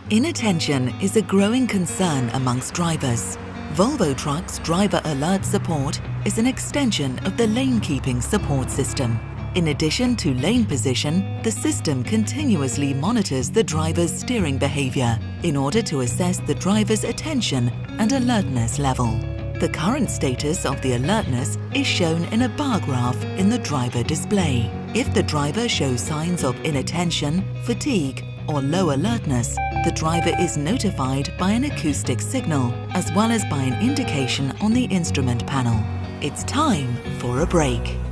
Inattention is a growing concern amongst drivers. Volvo Trucks Driver Alert Support is an extension of the lane-keeping support system. In addition to lane position, the system continuously monitors the driver's steering behavior in order to assess the driver's attention and alertness level. The current status of the alertness is shown in a bar graph in the driver display. If the driver shows signs of inattention, fatigue, or low alertness, the driver is notified by an acoustic signal as well as by an indication on the instrument panel. It's time for a break.